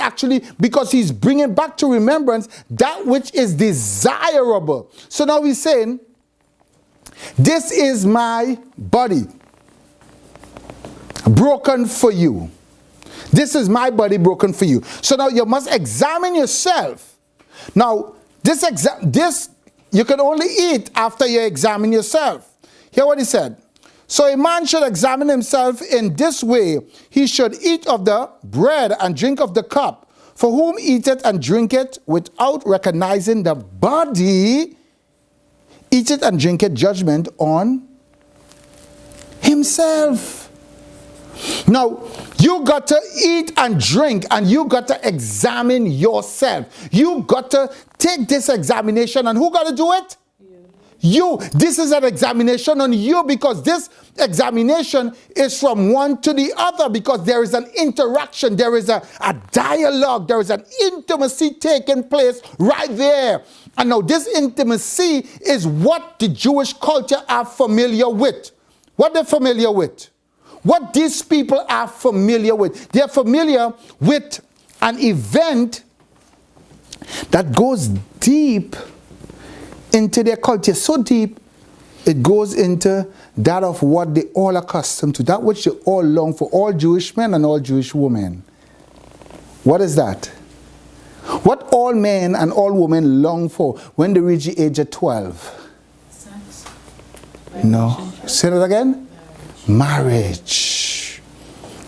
actually, because he's bringing back to remembrance that which is desirable. So now he's saying, this is my body broken for you. This is my body broken for you. So now you must examine yourself. Now, this you can only eat after you examine yourself. Hear what he said. So a man should examine himself in this way. He should eat of the bread and drink of the cup. For whom eateth and drinketh without recognizing the body, eateth and drinketh judgment on himself. Now, you got to eat and drink, and you got to examine yourself. You got to take this examination, and who got to do it? You. This is an examination on you, because this examination is from one to the other, because there is an interaction, there is a dialogue, there is an intimacy taking place right there. And now this intimacy is what the Jewish culture are familiar with. What they're familiar with. What these people are familiar with. They're familiar with an event that goes deep into their culture. So deep, it goes into that of what they all accustomed to, that which they all long for, all Jewish men and all Jewish women. What is that? What all men and all women long for when they reach the age of 12? Sex. No. Say that again? Marriage.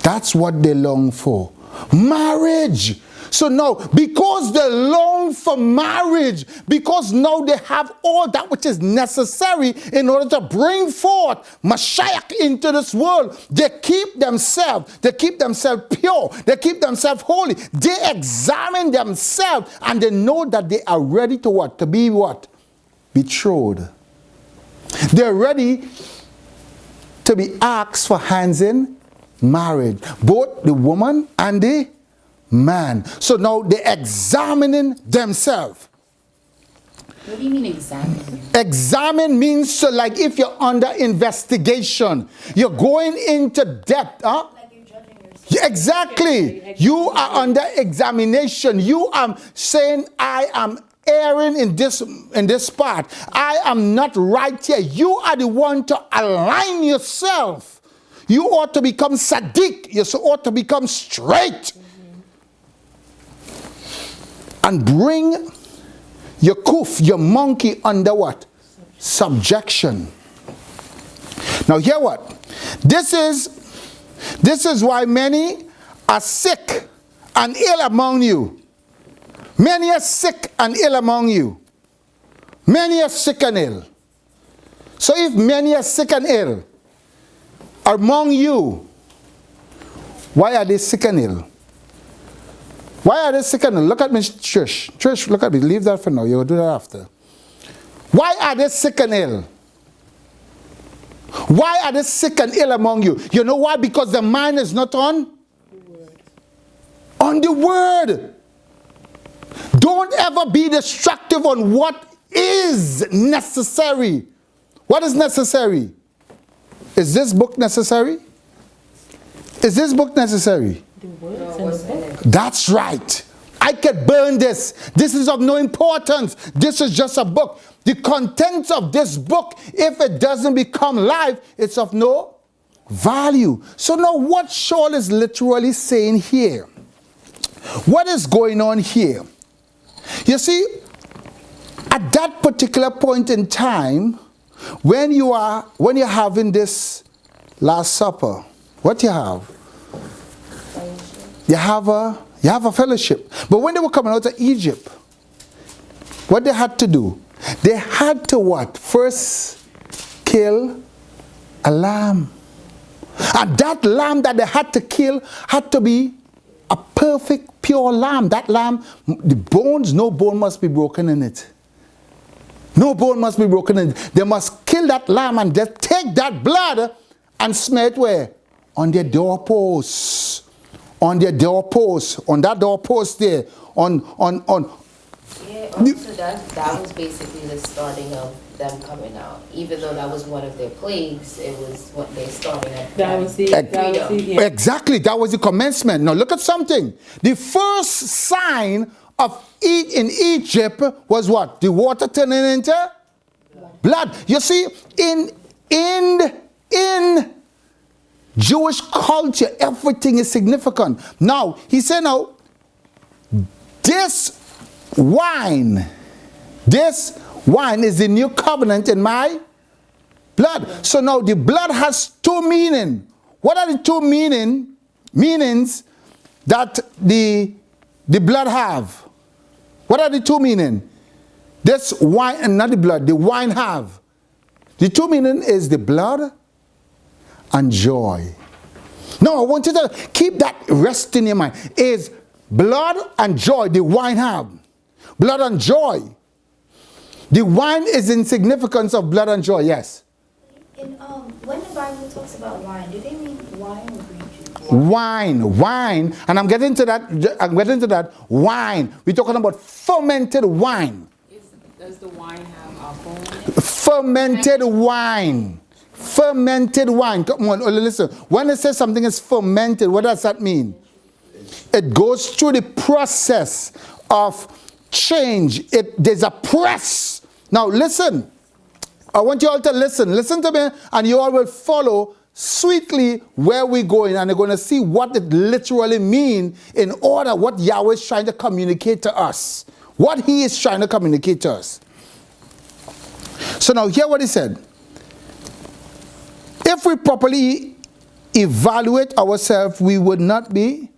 That's what they long for. Marriage. So now, because they long for marriage, because now they have all that which is necessary in order to bring forth Mashiach into this world, they keep themselves pure, they keep themselves holy, they examine themselves, and they know that they are ready to what? To be what? Betrothed. They're ready to be asked for hands in marriage, both the woman and the man. So now they're examining themselves. What do you mean examine? Examine means like if you're under investigation, you're going into depth, huh? Like you're judging yourself. Yeah, exactly. You are under examination. You are saying, I am erring in this part. I am not right here. You are the one to align yourself. You ought to become Sadiq. You ought to become straight. And bring your kuf, your monkey, under what? Subjection. Now hear what? This is why many are sick and ill among you. Many are sick and ill among you. Many are sick and ill. So if many are sick and ill among you, why are they sick and ill? Why are they sick and ill? Look at me, Trish. Trish, look at me. Leave that for now. You'll do that after. Why are they sick and ill? Why are they sick and ill among you? You know why? Because the mind is not on the word. On the word. Don't ever be destructive on what is necessary. What is necessary? Is this book necessary? Is this book necessary? The words in the book. That's right. I can burn this. This is of no importance. This is just a book. The contents of this book, if it doesn't become live, it's of no value. So now what Shaul is literally saying here? What is going on here? You see, at that particular point in time, when you're having this Last Supper, what you have? You have a fellowship. But when they were coming out of Egypt, what they had to do? They had to what? First kill a lamb. And that lamb that they had to kill had to be a perfect, pure lamb. That lamb, the bones, no bone must be broken in it. No bone must be broken in it. They must kill that lamb and they take that blood and smear it where? On their doorposts. On their doorposts. On that doorpost there. On So that was basically the starting of them coming out. Even though that was one of their plagues, it was what they started at. That was the, Ex- that was the, yeah. Exactly, that was the commencement. Now look at something. The first sign of in Egypt was what? The water turning into blood. You see, in Jewish culture, everything is significant. Now, he said, now, this wine is the new covenant in my blood. So now the blood has two meanings. What are the two meanings that the blood have? What are the two meanings? This wine, and not the blood, the wine have. The two meaning is the blood and joy. No, I want you to keep that rest in your mind. Is blood and joy the wine have? Blood and joy. The wine is in significance of blood and joy, yes. And when the Bible talks about wine, do they mean wine or grape juice? Wine, and I'm getting to that. Wine. We're talking about fermented wine. Does the wine have alcohol in it? Fermented wine. Fermented wine. Come on, listen. When it says something is fermented, what does that mean? It goes through the process of change. There's a press. Now listen. I want you all to listen. Listen to me, and you all will follow sweetly where we're going, and you're going to see what it literally means in order what Yahweh is trying to communicate to us. What he is trying to communicate to us. So now hear what he said. If we properly evaluate ourselves, we would not be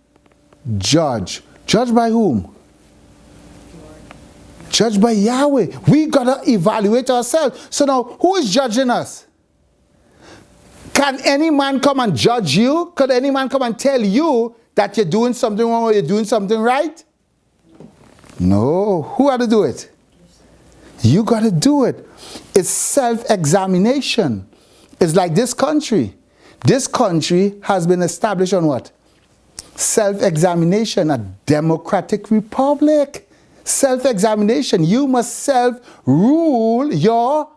judged. Judged by whom? Judged by Yahweh. We got to evaluate ourselves. So now, who is judging us? Can any man come and judge you? Could any man come and tell you that you're doing something wrong or you're doing something right? No. Who got to do it? You got to do it. It's self-examination. It's like this country. This country has been established on what? Self-examination, a democratic republic. Self-examination. You must self-rule your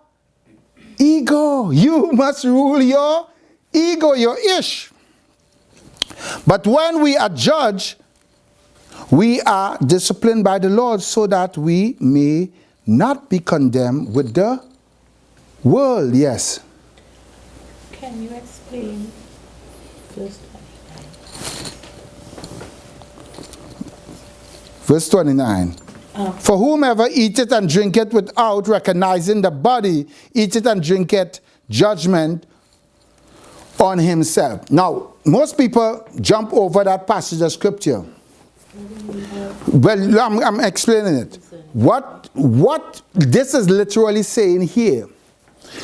ego. You must rule your ego, your ish. But when we are judged, we are disciplined by the Lord so that we may not be condemned with the world. Yes. Can you explain verse 29? Verse 29. For whomever eateth and drinketh without recognizing the body, eateth and drinketh judgment on himself. Now, most people jump over that passage of scripture. Well, I'm explaining it. What this is literally saying here.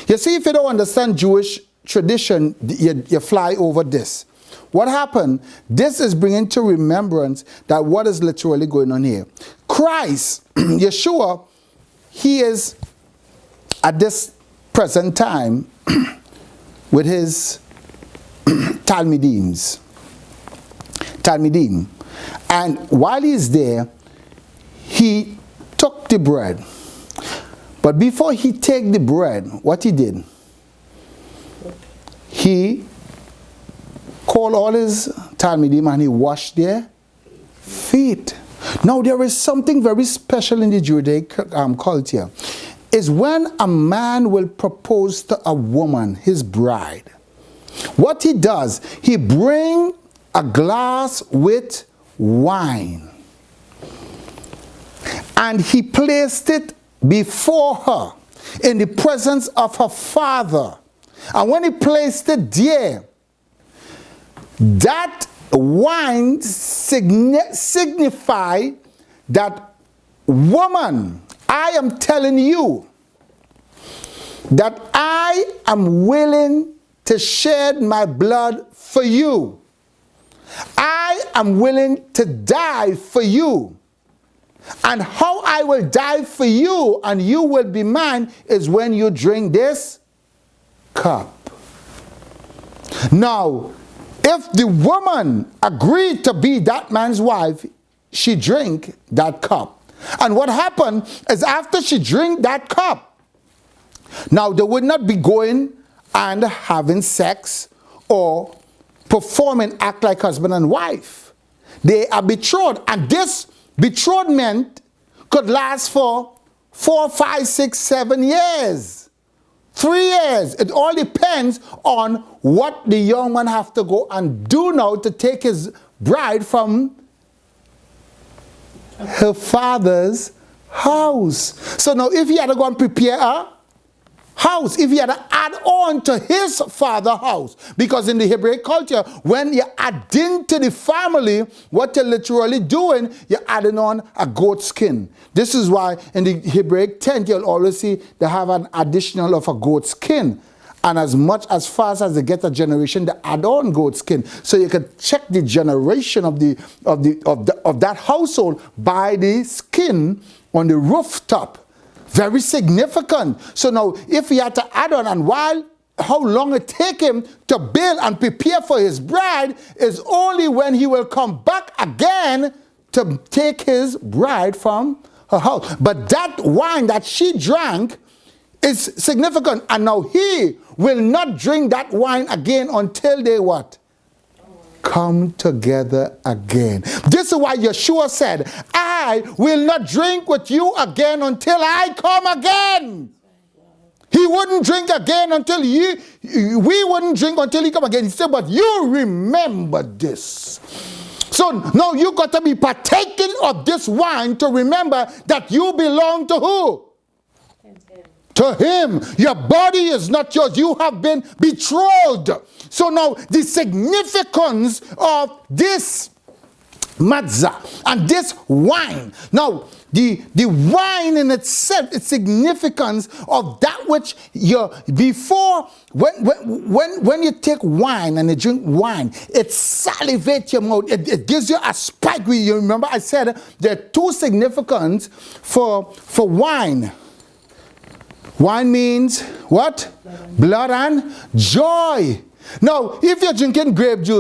You see, if you don't understand Jewish tradition, you fly over this. What happened? This is bringing to remembrance that what is literally going on here. Christ, Yeshua, he is at this present time with his Talmidim. And while he's there, he took the bread. But before he take the bread, what he did? He called all his Talmidim and he washed their feet. Now there is something very special in the Judaic culture. Is when a man will propose to a woman, his bride, what he does, he bring a glass with wine and he placed it before her in the presence of her father. And when he placed it there, that wine signified that, woman, I am telling you that I am willing to shed my blood for you. I am willing to die for you. And how I will die for you and you will be mine is when you drink this cup. Now, if the woman agreed to be that man's wife, she drank that cup. And what happened is after she drank that cup, now they would not be going and having sex or performing act like husband and wife. They are betrothed, and this betrothment could last for 4, 5, 6, 7 years, 3 years. It all depends on what the young man have to go and do now to take his bride from her father's house. So now if he had to go and prepare a house, if he had to add on to his father's house, because in the Hebraic culture, when you add into the family, what you're literally doing, you're adding on a goat skin. This is why in the Hebraic tent, you'll always see they have an additional of a goat skin. And as much as fast as they get a generation, they add on goat skin. So you can check the generation of that household by the skin on the rooftop. Very significant. So now, if he had to add on, and while how long it take him to build and prepare for his bride is only when he will come back again to take his bride from her house. But that wine that she drank is significant, and now he will not drink that wine again until they what? Come together again. This is why Yeshua said, I will not drink with you again until I come again. He wouldn't drink again until we wouldn't drink until he come again. He said, but you remember this. So now you got to be partaking of this wine to remember that you belong to who? To him. Your body is not yours. You have been betrothed. So now the significance of this matzah and this wine. Now the wine in itself, its significance of that which you before when you take wine and you drink wine, it salivates your mouth. It gives you a spike. You remember I said there are two significance for wine. Wine means what? Blood and joy. Now, if you're drinking grape juice,